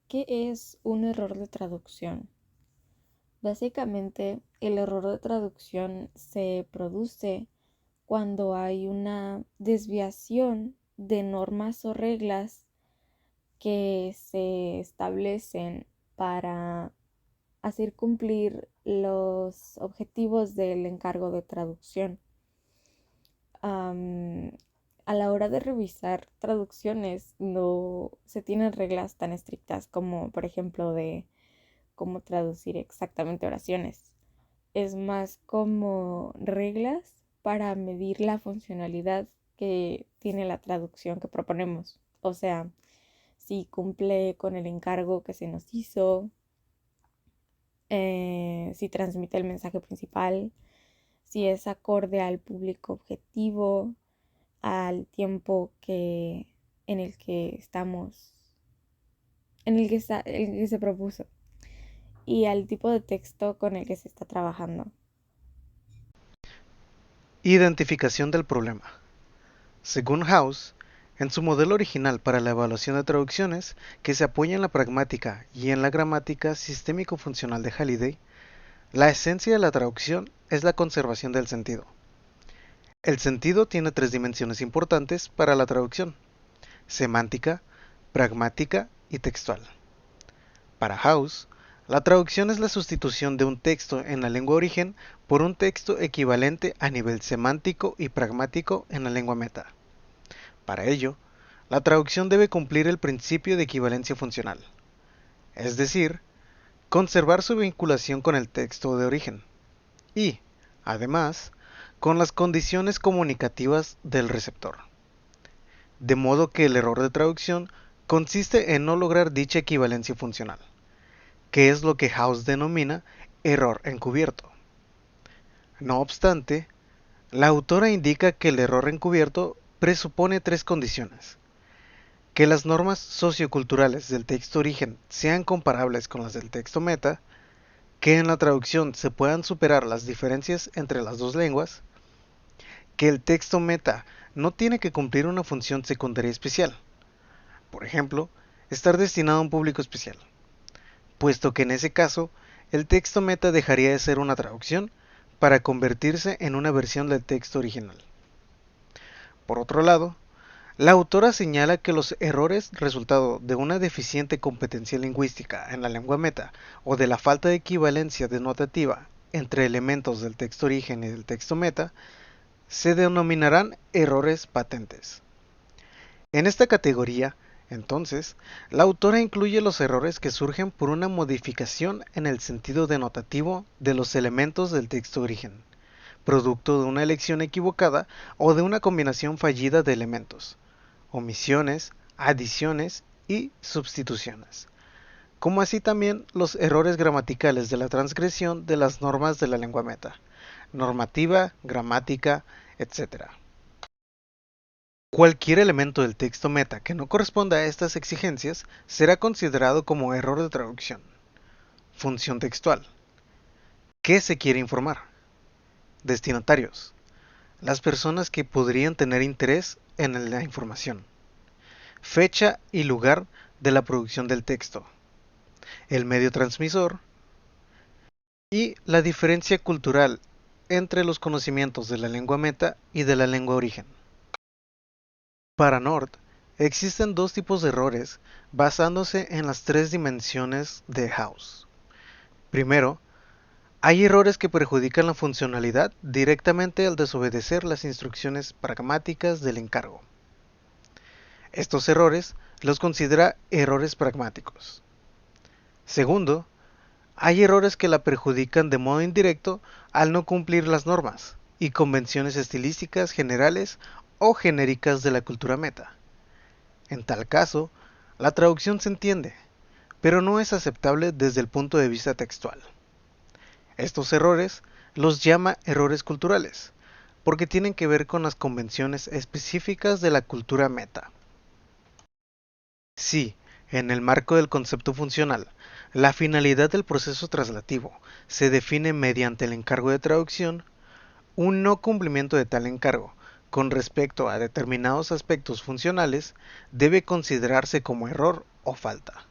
¿Qué es un error de traducción? Básicamente, el error de traducción se produce cuando hay una desviación de normas o reglas que se establecen para hacer cumplir los objetivos del encargo de traducción. Am, a la hora de revisar traducciones no se tienen reglas tan estrictas como, por ejemplo, de cómo traducir exactamente oraciones. Es más como reglas para medir la funcionalidad que tiene la traducción que proponemos. O sea, si cumple con el encargo que se nos hizo, si transmite el mensaje principal, si es acorde al público objetivo, al tiempo en el que estamos, en el que se propuso y al tipo de texto con el que se está trabajando. Identificación del problema. Según House, en su modelo original para la evaluación de traducciones, que se apoya en la pragmática y en la gramática sistémico-funcional de Halliday, la esencia de la traducción es la conservación del sentido. El sentido tiene tres dimensiones importantes para la traducción: semántica, pragmática y textual. Para House, la traducción es la sustitución de un texto en la lengua origen por un texto equivalente a nivel semántico y pragmático en la lengua meta. Para ello, la traducción debe cumplir el principio de equivalencia funcional, es decir, conservar su vinculación con el texto de origen y, además, con las condiciones comunicativas del receptor. De modo que el error de traducción consiste en no lograr dicha equivalencia funcional, que es lo que House denomina error encubierto. No obstante, la autora indica que el error encubierto presupone tres condiciones: que las normas socioculturales del texto origen sean comparables con las del texto meta, que en la traducción se puedan superar las diferencias entre las dos lenguas, que el texto meta no tiene que cumplir una función secundaria especial, por ejemplo, estar destinado a un público especial, puesto que en ese caso el texto meta dejaría de ser una traducción para convertirse en una versión del texto original. Por otro lado, la autora señala que los errores resultado de una deficiente competencia lingüística en la lengua meta o de la falta de equivalencia denotativa entre elementos del texto origen y del texto meta se denominarán errores patentes. En esta categoría, entonces, la autora incluye los errores que surgen por una modificación en el sentido denotativo de los elementos del texto origen, producto de una elección equivocada o de una combinación fallida de elementos, omisiones, adiciones y sustituciones, como así también los errores gramaticales de la transgresión de las normas de la lengua meta, normativa, gramática, etc. Cualquier elemento del texto meta que no corresponda a estas exigencias será considerado como error de traducción. Función textual. ¿Qué se quiere informar? Destinatarios: las personas que podrían tener interés en la información. Fecha y lugar de la producción del texto. El medio transmisor y la diferencia cultural entre los conocimientos de la lengua meta y de la lengua origen. Para Nord, existen dos tipos de errores basándose en las tres dimensiones de House. Primero, hay errores que perjudican la funcionalidad directamente al desobedecer las instrucciones pragmáticas del encargo. Estos errores los considera errores pragmáticos. Segundo, hay errores que la perjudican de modo indirecto al no cumplir las normas y convenciones estilísticas generales o genéricas de la cultura meta. En tal caso, la traducción se entiende, pero no es aceptable desde el punto de vista textual. Estos errores los llama errores culturales, porque tienen que ver con las convenciones específicas de la cultura meta. Si, en el marco del concepto funcional, la finalidad del proceso traslativo se define mediante el encargo de traducción, un no cumplimiento de tal encargo con respecto a determinados aspectos funcionales debe considerarse como error o falta.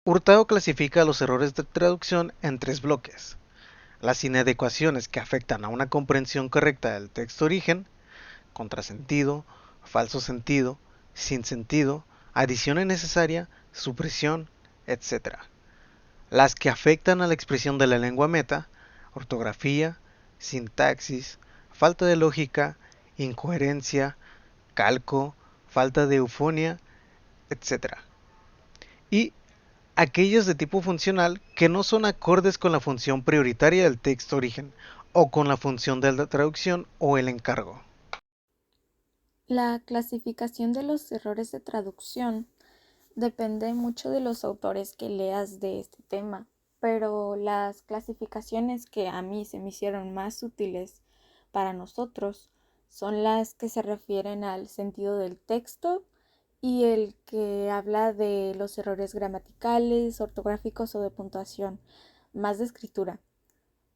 Hurtado clasifica los errores de traducción en tres bloques: las inadecuaciones que afectan a una comprensión correcta del texto origen, contrasentido, falso sentido, sin sentido, adición innecesaria, supresión, etc. Las que afectan a la expresión de la lengua meta, ortografía, sintaxis, falta de lógica, incoherencia, calco, falta de eufonia, etc. Y aquellos de tipo funcional que no son acordes con la función prioritaria del texto origen o con la función de la traducción o el encargo. La clasificación de los errores de traducción depende mucho de los autores que leas de este tema, pero las clasificaciones que a mí se me hicieron más útiles para nosotros son las que se refieren al sentido del texto y el que habla de los errores gramaticales, ortográficos o de puntuación, más de escritura.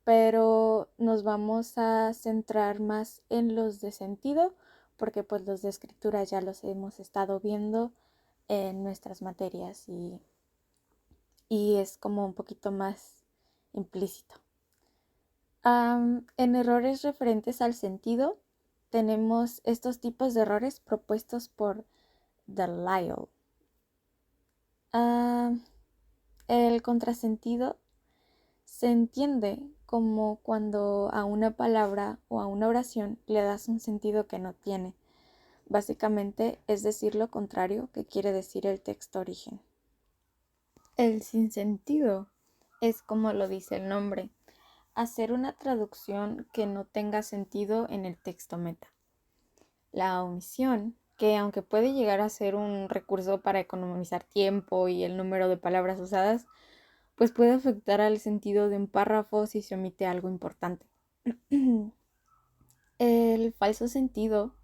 Pero nos vamos a centrar más en los de sentido, porque pues los de escritura ya los hemos estado viendo en nuestras materias y es como un poquito más implícito. En errores referentes al sentido, tenemos estos tipos de errores propuestos por Delisle. El contrasentido se entiende como cuando a una palabra o a una oración le das un sentido que no tiene. Básicamente es decir lo contrario que quiere decir el texto origen. El sinsentido es como lo dice el nombre, hacer una traducción que no tenga sentido en el texto meta. La omisión, que aunque puede llegar a ser un recurso para economizar tiempo y el número de palabras usadas, pues puede afectar al sentido de un párrafo si se omite algo importante. El falso sentido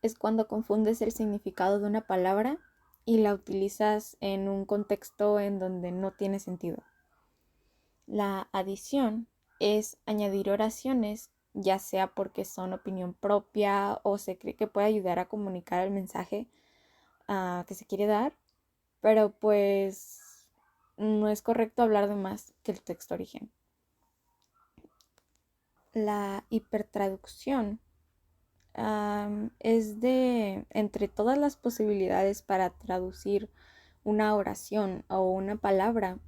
es cuando confundes el significado de una palabra y la utilizas en un contexto en donde no tiene sentido. La adición es añadir oraciones, ya sea porque son opinión propia o se cree que puede ayudar a comunicar el mensaje que se quiere dar, pero pues no es correcto hablar de más que el texto origen. La hipertraducción es de entre todas las posibilidades para traducir una oración o una palabra,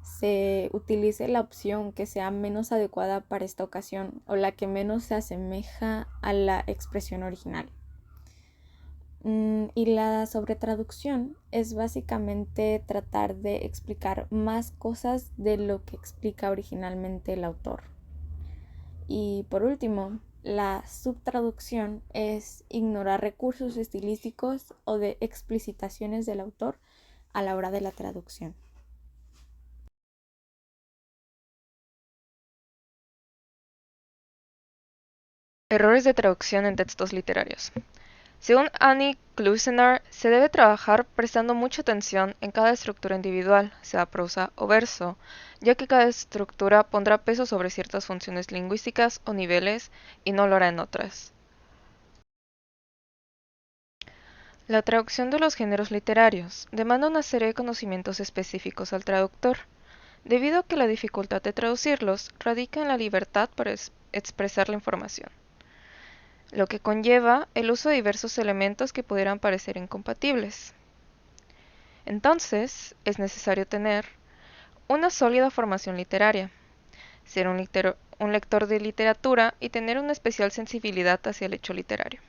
se utilice la opción que sea menos adecuada para esta ocasión o la que menos se asemeja a la expresión original. Y la sobretraducción es básicamente tratar de explicar más cosas de lo que explica originalmente el autor. Y por último, la subtraducción es ignorar recursos estilísticos o de explicitaciones del autor a la hora de la traducción. Errores de traducción en textos literarios. Según Annie Clousenar, se debe trabajar prestando mucha atención en cada estructura individual, sea prosa o verso, ya que cada estructura pondrá peso sobre ciertas funciones lingüísticas o niveles y no lo hará en otras. La traducción de los géneros literarios demanda una serie de conocimientos específicos al traductor, debido a que la dificultad de traducirlos radica en la libertad para expresar la información, lo que conlleva el uso de diversos elementos que pudieran parecer incompatibles. Entonces, es necesario tener una sólida formación literaria, ser un lector de literatura y tener una especial sensibilidad hacia el hecho literario,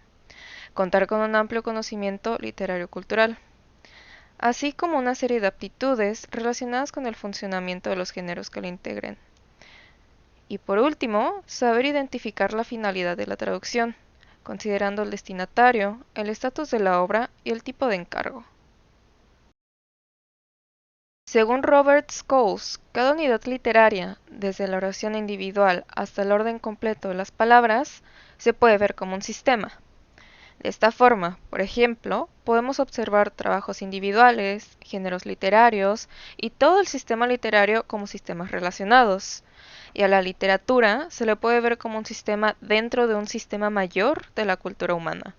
contar con un amplio conocimiento literario-cultural, así como una serie de aptitudes relacionadas con el funcionamiento de los géneros que lo integren. Y por último, saber identificar la finalidad de la traducción, considerando el destinatario, el estatus de la obra y el tipo de encargo. Según Robert Scholes, cada unidad literaria, desde la oración individual hasta el orden completo de las palabras, se puede ver como un sistema. De esta forma, por ejemplo, podemos observar trabajos individuales, géneros literarios y todo el sistema literario como sistemas relacionados. Y a la literatura se le puede ver como un sistema dentro de un sistema mayor de la cultura humana.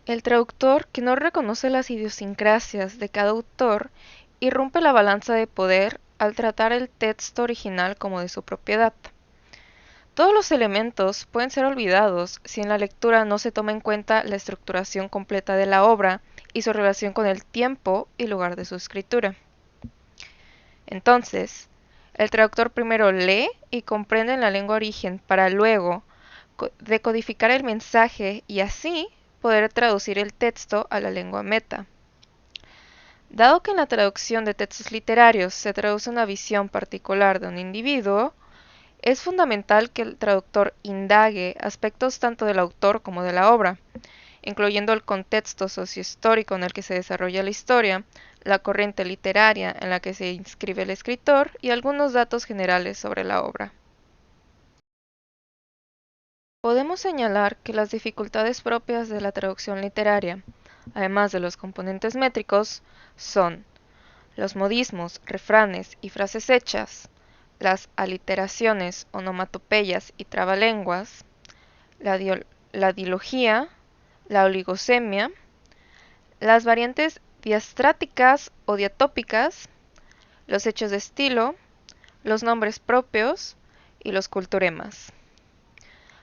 El traductor que no reconoce las idiosincrasias de cada autor irrumpe la balanza de poder al tratar el texto original como de su propiedad. Todos los elementos pueden ser olvidados si en la lectura no se toma en cuenta la estructuración completa de la obra y su relación con el tiempo y lugar de su escritura. Entonces, el traductor primero lee y comprende en la lengua origen para luego decodificar el mensaje y así poder traducir el texto a la lengua meta. Dado que en la traducción de textos literarios se traduce una visión particular de un individuo, es fundamental que el traductor indague aspectos tanto del autor como de la obra, incluyendo el contexto sociohistórico en el que se desarrolla la historia, la corriente literaria en la que se inscribe el escritor y algunos datos generales sobre la obra. Podemos señalar que las dificultades propias de la traducción literaria, además de los componentes métricos, son los modismos, refranes y frases hechas, las aliteraciones, onomatopeyas y trabalenguas, la dilogía, la oligosemia, las variantes diastráticas o diatópicas, los hechos de estilo, los nombres propios y los culturemas.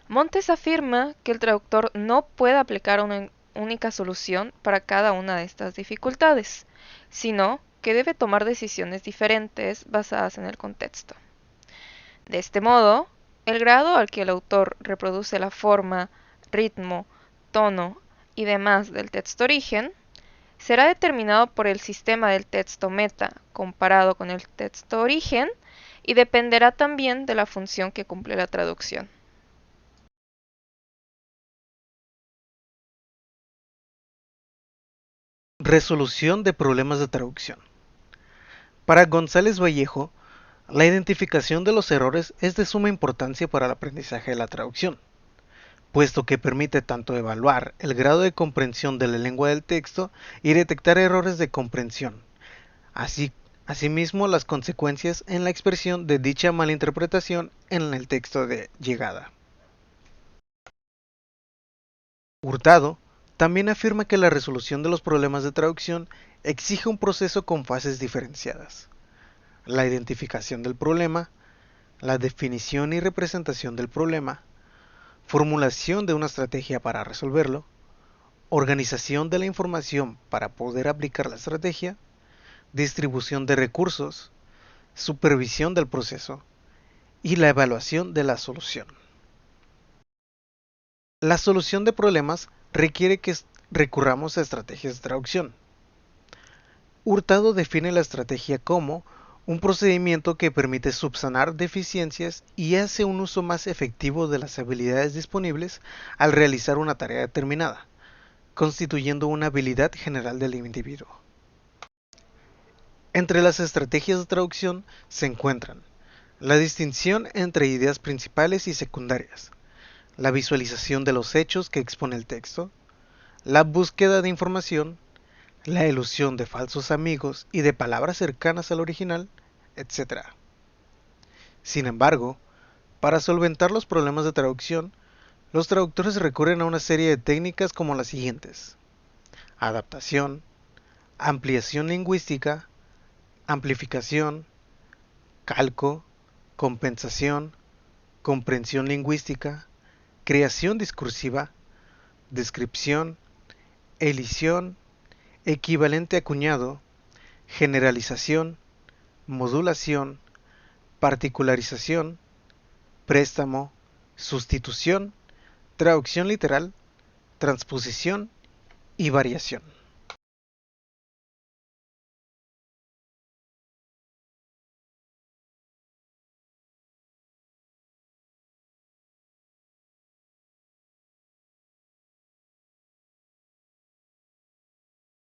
Montes afirma que el traductor no puede aplicar una única solución para cada una de estas dificultades, sino que debe tomar decisiones diferentes basadas en el contexto. De este modo, el grado al que el autor reproduce la forma, ritmo, tono y demás del texto origen será determinado por el sistema del texto meta comparado con el texto origen y dependerá también de la función que cumple la traducción. Resolución de problemas de traducción. Para González Vallejo, la identificación de los errores es de suma importancia para el aprendizaje de la traducción, puesto que permite tanto evaluar el grado de comprensión de la lengua del texto y detectar errores de comprensión, asimismo las consecuencias en la expresión de dicha malinterpretación en el texto de llegada. Hurtado también afirma que la resolución de los problemas de traducción exige un proceso con fases diferenciadas: la identificación del problema, la definición y representación del problema, formulación de una estrategia para resolverlo, organización de la información para poder aplicar la estrategia, distribución de recursos, supervisión del proceso y la evaluación de la solución. La solución de problemas requiere que recurramos a estrategias de traducción. Hurtado define la estrategia como un procedimiento que permite subsanar deficiencias y hace un uso más efectivo de las habilidades disponibles al realizar una tarea determinada, constituyendo una habilidad general del individuo. Entre las estrategias de traducción se encuentran la distinción entre ideas principales y secundarias, la visualización de los hechos que expone el texto, la búsqueda de información, la elusión de falsos amigos y de palabras cercanas al original, etc. Sin embargo, para solventar los problemas de traducción, los traductores recurren a una serie de técnicas como las siguientes: adaptación, ampliación lingüística, amplificación, calco, compensación, comprensión lingüística, creación discursiva, descripción, elisión, equivalente acuñado, generalización, modulación, particularización, préstamo, sustitución, traducción literal, transposición y variación.